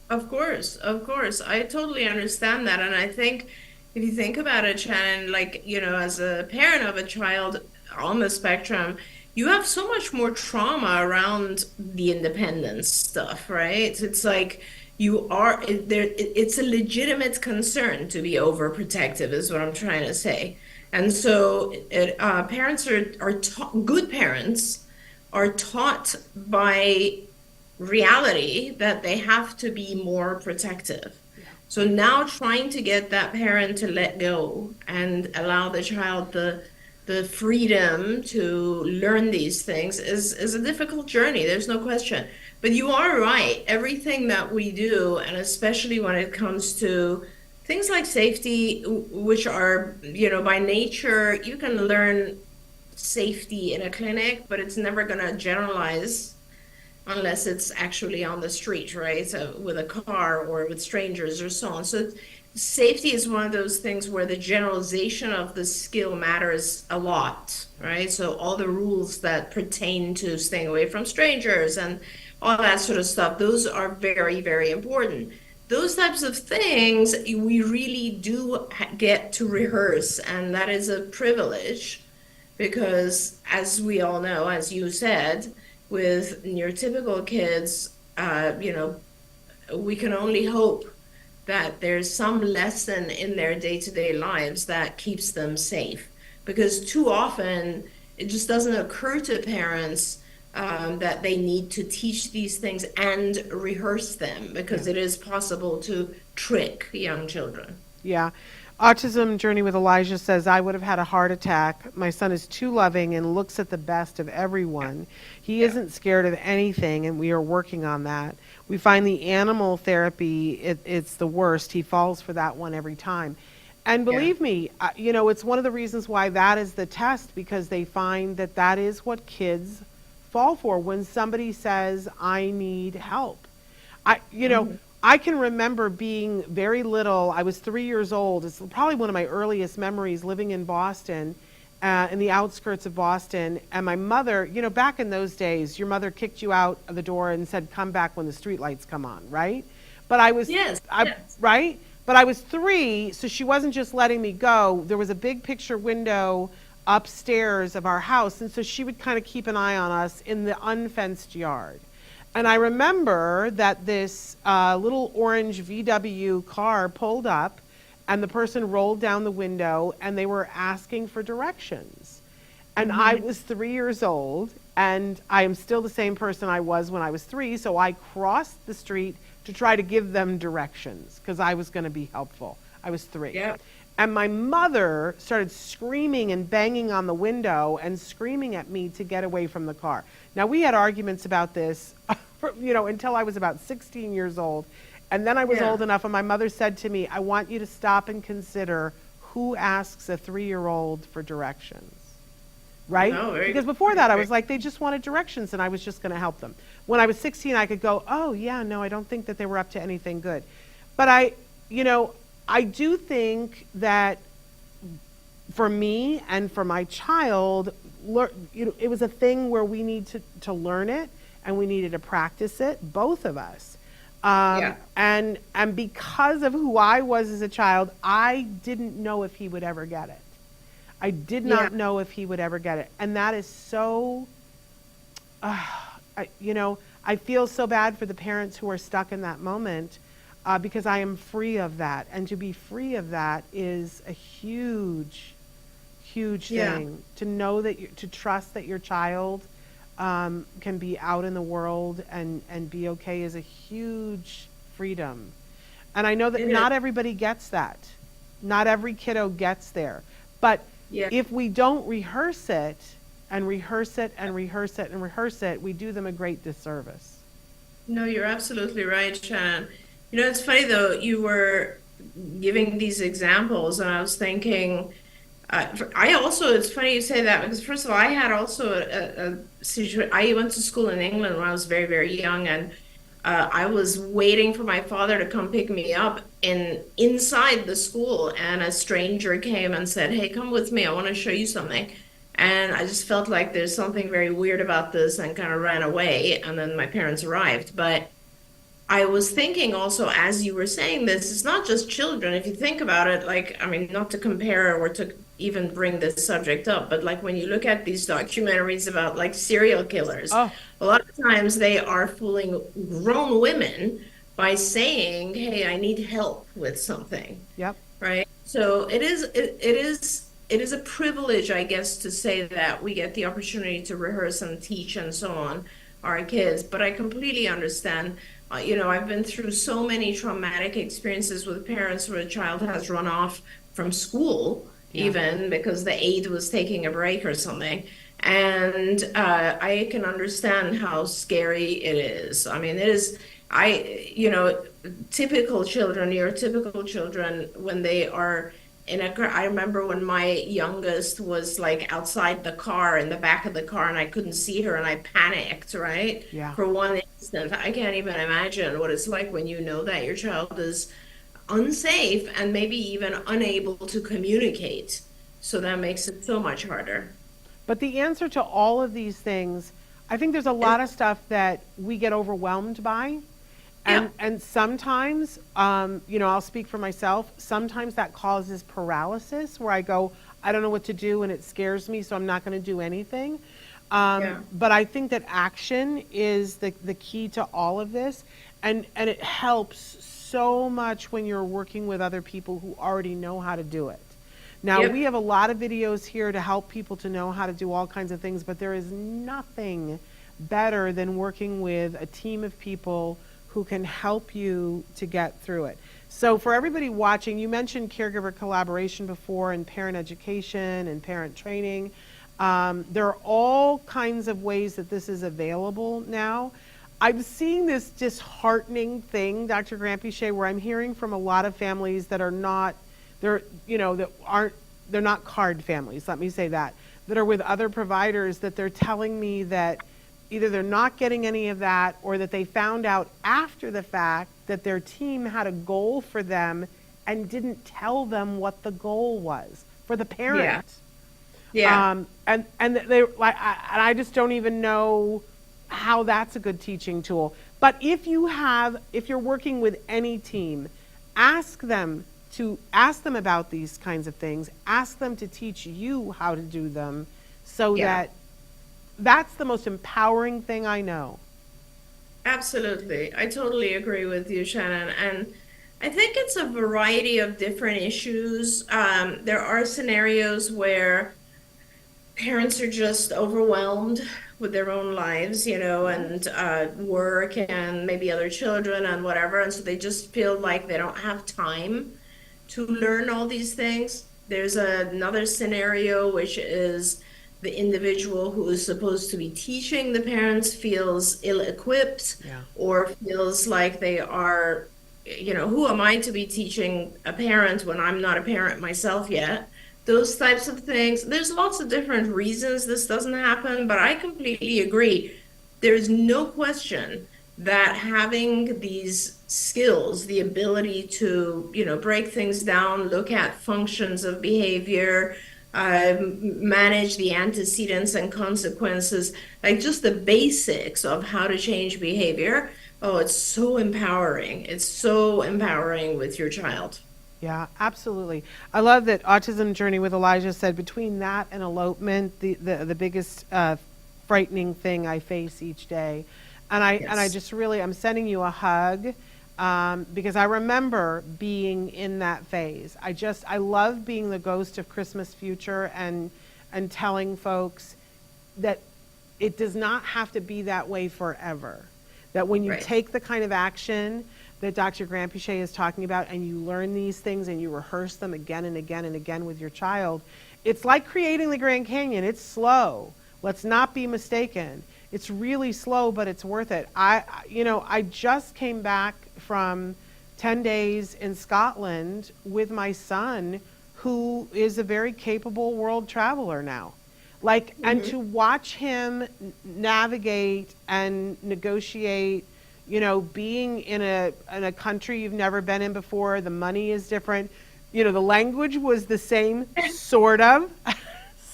of course, of course. I totally understand that. And I think if you think about it, Shannon, like, you know, as a parent of a child on the spectrum, you have so much more trauma around the independence stuff, right? It's like you are there. It's a legitimate concern to be overprotective, is what I'm trying to say. And so parents are taught, good parents are taught by reality that they have to be more protective. So now trying to get that parent to let go and allow the child the freedom to learn these things is a difficult journey. There's no question. But you are right. Everything that we do, and especially when it comes to things like safety, which are, you know, by nature, you can learn safety in a clinic, but it's never going to generalize unless it's actually on the street, right? So with a car or with strangers or so on. So safety is one of those things where the generalization of the skill matters a lot, right? So all the rules that pertain to staying away from strangers and all that sort of stuff, those are very, very important. Those types of things we really do get to rehearse, and that is a privilege because, as we all know, as you said, with neurotypical kids, you know, we can only hope that there's some lesson in their day-to-day lives that keeps them safe. Because too often, it just doesn't occur to parents that they need to teach these things and rehearse them, because it is possible to trick young children. Yeah. Autism Journey with Elijah says, I would have had a heart attack. My son is too loving and looks at the best of everyone. He isn't scared of anything, and we are working on that. We find the animal therapy, it's the worst. He falls for that one every time. And believe me, you know, it's one of the reasons why that is the test, because they find that that is what kids fall for when somebody says, I need help. You know, I can remember being very little. I was 3 years old. It's probably one of my earliest memories, living in Boston, in the outskirts of Boston. And my mother, you know, back in those days, your mother kicked you out of the door and said, come back when the streetlights come on, right? But I was, right? But I was 3, so she wasn't just letting me go. There was a big picture window upstairs of our house, and so she would kind of keep an eye on us in the unfenced yard. And I remember that this little orange VW car pulled up, and the person rolled down the window, and they were asking for directions. And I was 3 years old, and I am still the same person I was when I was 3, so I crossed the street to try to give them directions, because I was going to be helpful. I was 3. Yeah. And my mother started screaming and banging on the window and screaming at me to get away from the car. Now, we had arguments about this, you know, until I was about 16 years old. And then I was old enough, and my mother said to me, I want you to stop and consider who asks a 3-year-old for directions, right? No, because before that, I was like, they just wanted directions, and I was just going to help them. When I was 16, I could go, oh, yeah, no, I don't think that they were up to anything good. But you know, I do think that for me and for my child, you know, it was a thing where we need to learn it, and we needed to practice it, both of us. And because of who I was as a child, I didn't know if he would ever get it. I did not know if he would ever get it. And that is so, I feel so bad for the parents who are stuck in that moment, because I am free of that. And to be free of that is a huge, huge thing. To know that to trust that your child can be out in the world and be okay is a huge freedom. And I know that not everybody gets that. Not every kiddo gets there. But if we don't rehearse it and rehearse it and rehearse it and rehearse it, we do them a great disservice. No, you're absolutely right, Shannon. It's funny though, you were giving these examples, and I was thinking, it's funny you say that, because first of all, I had also a situation. I went to school in England when I was very, very young, and I was waiting for my father to come pick me up inside the school, and a stranger came and said, "Hey, come with me. I want to show you something." And I just felt like there's something very weird about this, and kind of ran away. And then my parents arrived. But I was thinking also, as you were saying this, it's not just children. If you think about it, like, I mean, not to compare or to even bring this subject up, but like when you look at these documentaries about like serial killers, a lot of times they are fooling grown women by saying, "Hey, I need help with something." Yep. Right. So it is a privilege, I guess, to say that we get the opportunity to rehearse and teach and so on our kids. But I completely understand. I've been through so many traumatic experiences with parents where a child has run off from school, even because the aide was taking a break or something. And I can understand how scary it is. I mean, it is, typical children, neurotypical children, when they are I remember when my youngest was like outside the car, in the back of the car, and I couldn't see her, and I panicked, right? Yeah. For one instant. I can't even imagine what it's like when you know that your child is unsafe and maybe even unable to communicate. So that makes it so much harder. But the answer to all of these things, I think there's a lot of stuff that we get overwhelmed by. And sometimes, I'll speak for myself, sometimes that causes paralysis, where I go, I don't know what to do, and it scares me, so I'm not going to do anything. But I think that action is the key to all of this, and it helps so much when you're working with other people who already know how to do it. Now, we have a lot of videos here to help people to know how to do all kinds of things, but there is nothing better than working with a team of people who can help you to get through it. So for everybody watching, you mentioned caregiver collaboration before, and parent education and parent training. There are all kinds of ways that this is available now. I'm seeing this disheartening thing, Dr. Grant-Pichet, where I'm hearing from a lot of families that are not, they're not card families, let me say that are with other providers, that they're telling me that either they're not getting any of that, or that they found out after the fact that their team had a goal for them and didn't tell them what the goal was for the parent. And they like, and I just don't even know how that's a good teaching tool. But if you're working with any team, ask them about these kinds of things. Ask them to teach you how to do them, so that's the most empowering thing I know. Absolutely. I totally agree with you, Shannon. And I think it's a variety of different issues. There are scenarios where parents are just overwhelmed with their own lives, and work and maybe other children and whatever. And so they just feel like they don't have time to learn all these things. There's another scenario, which is the individual who is supposed to be teaching the parents feels ill-equipped, or feels like they are, who am I to be teaching a parent when I'm not a parent myself yet? Those types of things. There's lots of different reasons this doesn't happen, but I completely agree. There's no question that having these skills, the ability to, break things down, look at functions of behavior, manage the antecedents and consequences, like just the basics of how to change behavior. Oh, it's so empowering. It's so empowering with your child. Yeah, absolutely. I love that Autism Journey with Elijah said between that and elopement, the biggest frightening thing I face each day. And I just really, I'm sending you a hug, because I remember being in that phase. I love being the ghost of Christmas future and telling folks that it does not have to be that way forever. That when you take the kind of action that Dr. Grandpichet is talking about, and you learn these things and you rehearse them again and again and again with your child, it's like creating the Grand Canyon. It's slow. Let's not be mistaken. It's really slow, but it's worth it. I just came back from 10 days in Scotland with my son, who is a very capable world traveler now. And to watch him navigate and negotiate, being in a country you've never been in before, the money is different. The language was the same, sort of.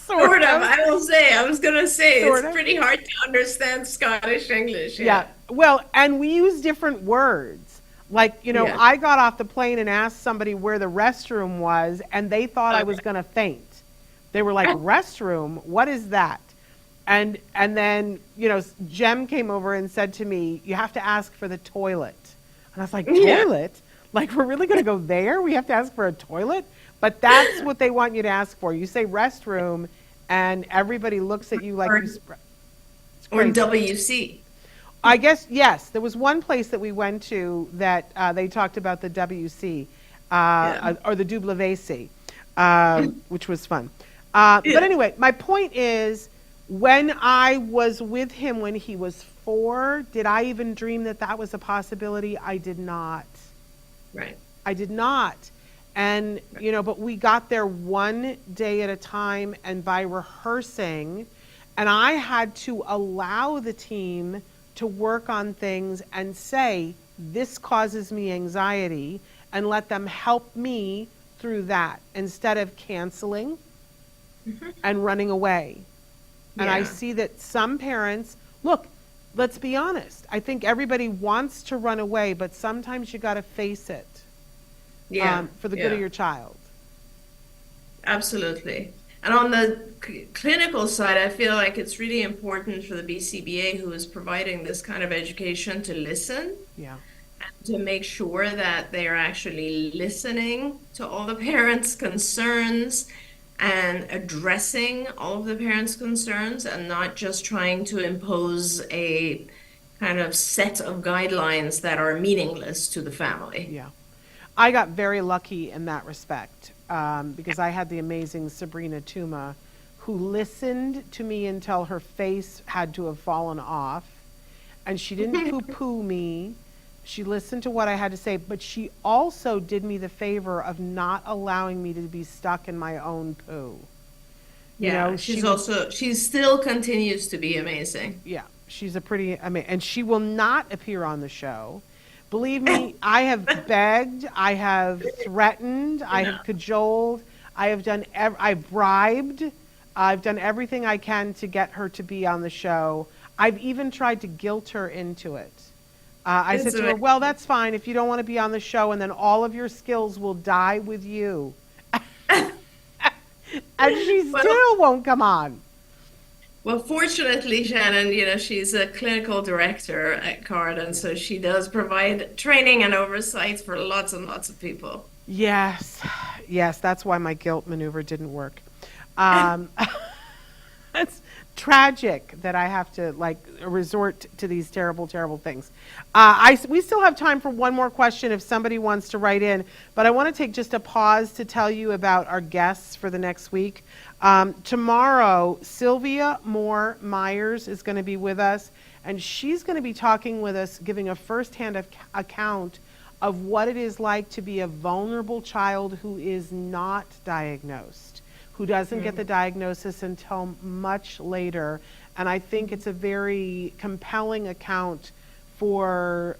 Sort of. I will say, I was going to say, it's pretty hard to understand Scottish English. Yeah. Well, and we use different words. I got off the plane and asked somebody where the restroom was, and they thought I was going to faint. They were like, restroom? What is that? And then, Jem came over and said to me, you have to ask for the toilet. And I was like, toilet? We're really going to go there? We have to ask for a toilet? But that's what they want you to ask for. You say restroom, and everybody looks at you like or WC. I guess, yes. There was one place that we went to that they talked about the WC, or the WC, which was fun. But anyway, my point is, when I was with him when he was 4, did I even dream that that was a possibility? I did not. Right. I did not. And, but we got there one day at a time, and by rehearsing, and I had to allow the team to work on things and say, this causes me anxiety, and let them help me through that instead of canceling and running away. And I see that some parents, look, let's be honest. I think everybody wants to run away, but sometimes you got to face it. For the good of your child. Absolutely. And on the clinical side, I feel like it's really important for the BCBA, who is providing this kind of education, to listen. And to make sure that they are actually listening to all the parents' concerns and addressing all of the parents' concerns, and not just trying to impose a kind of set of guidelines that are meaningless to the family. I got very lucky in that respect, because I had the amazing Sabrina Tuma, who listened to me until her face had to have fallen off, and she didn't poo-poo me. She listened to what I had to say, but she also did me the favor of not allowing me to be stuck in my own poo. She still continues to be amazing. She's and she will not appear on the show. Believe me, I have begged, I have threatened, I have cajoled, I've bribed, I've done everything I can to get her to be on the show. I've even tried to guilt her into it. I said to her, well, that's fine if you don't want to be on the show, and then all of your skills will die with you. And she still won't come on. Well, fortunately, Shannon, she's a clinical director at CARD, and so she does provide training and oversight for lots and lots of people. Yes, that's why my guilt maneuver didn't work. It's tragic that I have to resort to these terrible, terrible things. We still have time for one more question if somebody wants to write in, but I want to take just a pause to tell you about our guests for the next week. Tomorrow, Sylvia Moore Myers is going to be with us, and she's going to be talking with us, giving a firsthand account of what it is like to be a vulnerable child who is not diagnosed, who doesn't get the diagnosis until much later. And I think it's a very compelling account for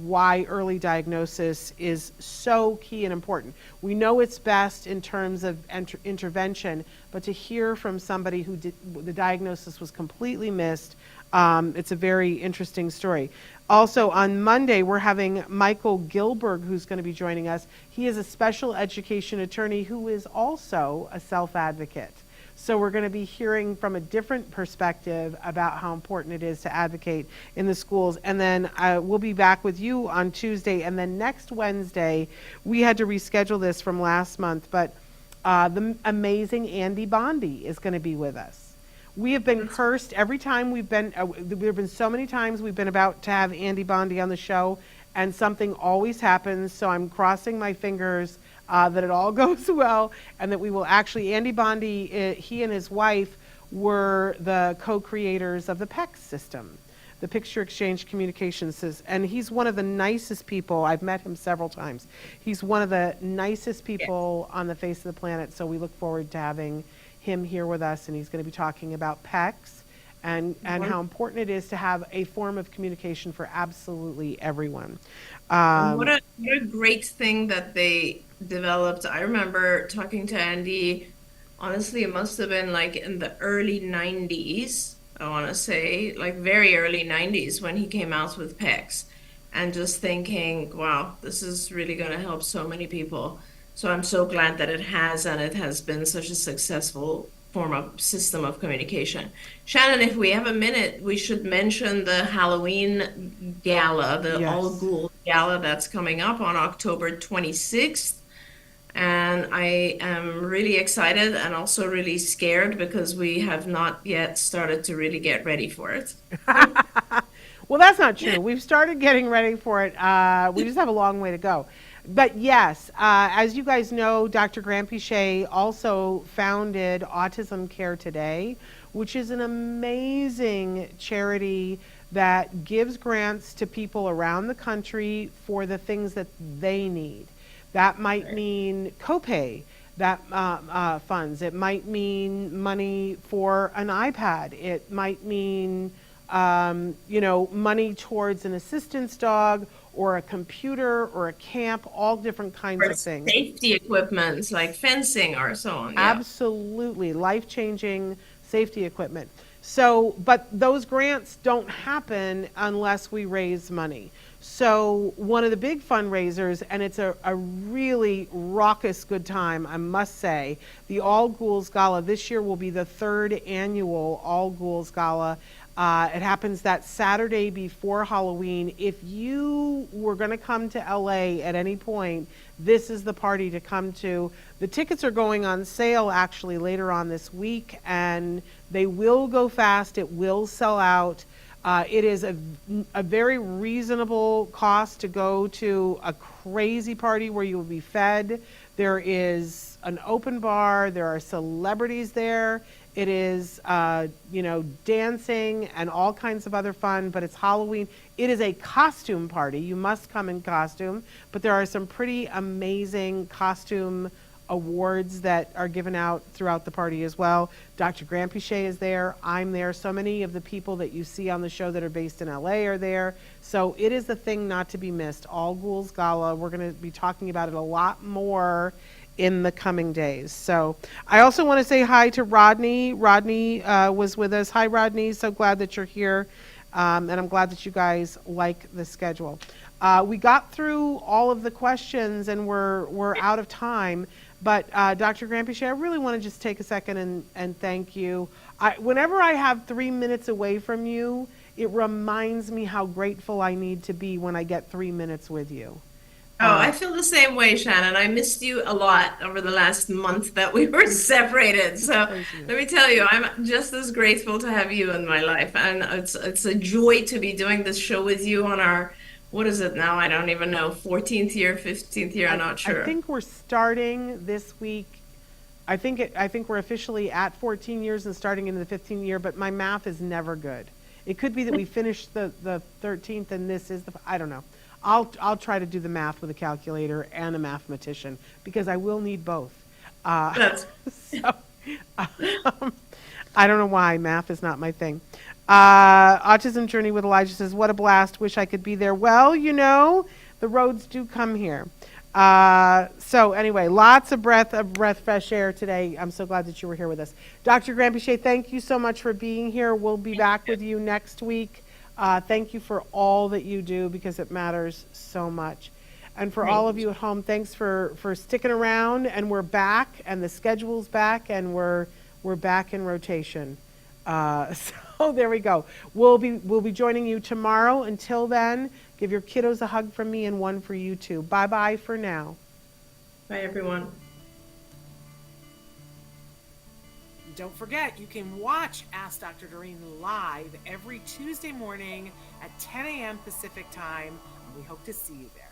why early diagnosis is so key and important. We know it's best in terms of intervention, but to hear from somebody who the diagnosis was completely missed, it's a very interesting story. Also, on Monday, we're having Michael Gilberg, who's going to be joining us. He is a special education attorney who is also a self-advocate. So we're going to be hearing from a different perspective about how important it is to advocate in the schools. And then we'll be back with you on Tuesday. And then next Wednesday, we had to reschedule this from last month, but the amazing Andy Bondi is going to be with us. We have been cursed every time we've been, there have been so many times we've been about to have Andy Bondi on the show, and something always happens. So I'm crossing my fingers that it all goes well, and that we will actually, Andy Bondi, he and his wife were the co-creators of the PEX system, the Picture Exchange Communication System, and he's one of the nicest people. I've met him several times. He's one of the nicest people on the face of the planet, so we look forward to having him here with us, and he's going to be talking about PEX and how important it is to have a form of communication for absolutely everyone. What a great thing that they developed. I remember talking to Andy, honestly, it must have been like in the early 90s, I want to say, like very early 90s when he came out with PEX, and just thinking, wow, this is really going to help so many people. So I'm so glad that it has, and it has been such a successful form of system of communication. Shannon, if we have a minute, we should mention the Halloween gala, the Yes. All Ghouls gala that's coming up on October 26th. And I am really excited and also really scared because we have not yet started to really get ready for it. Well, that's not true. We've started getting ready for it. We just have a long way to go. But yes, as you guys know, Dr. Grant Pichet also founded Autism Care Today, which is an amazing charity that gives grants to people around the country for the things that they need. That might mean copay funds. It might mean money for an iPad. It might mean money towards an assistance dog or a computer or a camp, all different kinds Or of things. safety equipment like fencing or so on. Yeah. Absolutely, life-changing safety equipment. So, but those grants don't happen unless we raise money. So one of the big fundraisers, and it's a really raucous good time, I must say, the All Ghouls Gala this year will be the 3rd annual All Ghouls Gala. It happens that Saturday before Halloween. If you were going to come to LA at any point, this is the party to come to. The tickets are going on sale actually later on this week, and they will go fast. It will sell out. It is a very reasonable cost to go to a crazy party where you will be fed. There is an open bar. There are celebrities there. It is, dancing and all kinds of other fun, but it's Halloween. It is a costume party. You must come in costume, but there are some pretty amazing costume awards that are given out throughout the party as well. Dr. Grant Pichet is there. I'm there. So many of the people that you see on the show that are based in LA are there. So it is the thing not to be missed. All Ghouls Gala. We're going to be talking about it a lot more in the coming days. So I also want to say hi to Rodney. Rodney was with us. Hi, Rodney. So glad that you're here. And I'm glad that you guys like the schedule. We got through all of the questions and we're out of time. But Dr. Grant Pichet, I really want to just take a second and thank you. Whenever I have 3 minutes away from you, it reminds me how grateful I need to be when I get 3 minutes with you. Oh, I feel the same way, Shannon. I missed you a lot over the last month that we were separated. So let me tell you, I'm just as grateful to have you in my life. And it's a joy to be doing this show with you on our, what is it now? I don't even know, 14th year, 15th year, I'm not sure. I think we're starting this week. I think we're officially at 14 years and starting into the 15th year, but my math is never good. It could be that we finished the 13th and this is I don't know. I'll try to do the math with a calculator and a mathematician because I will need both. I don't know why math is not my thing. Autism Journey with Elijah says, what a blast. Wish I could be there. Well, the roads do come here. So anyway, lots of breath, fresh air today. I'm so glad that you were here with us. Dr. Grant Pichet, thank you so much for being here. We'll be back with you next week. Thank you for all that you do because it matters so much. And for all of you at home, thanks for sticking around. And we're back and the schedule's back and we're we're back in rotation. So there we go. We'll be joining you tomorrow. Until then, give your kiddos a hug from me and one for you too. Bye-bye for now. Bye, everyone. Don't forget, you can watch Ask Dr. Doreen live every Tuesday morning at 10 a.m. Pacific time. We hope to see you there.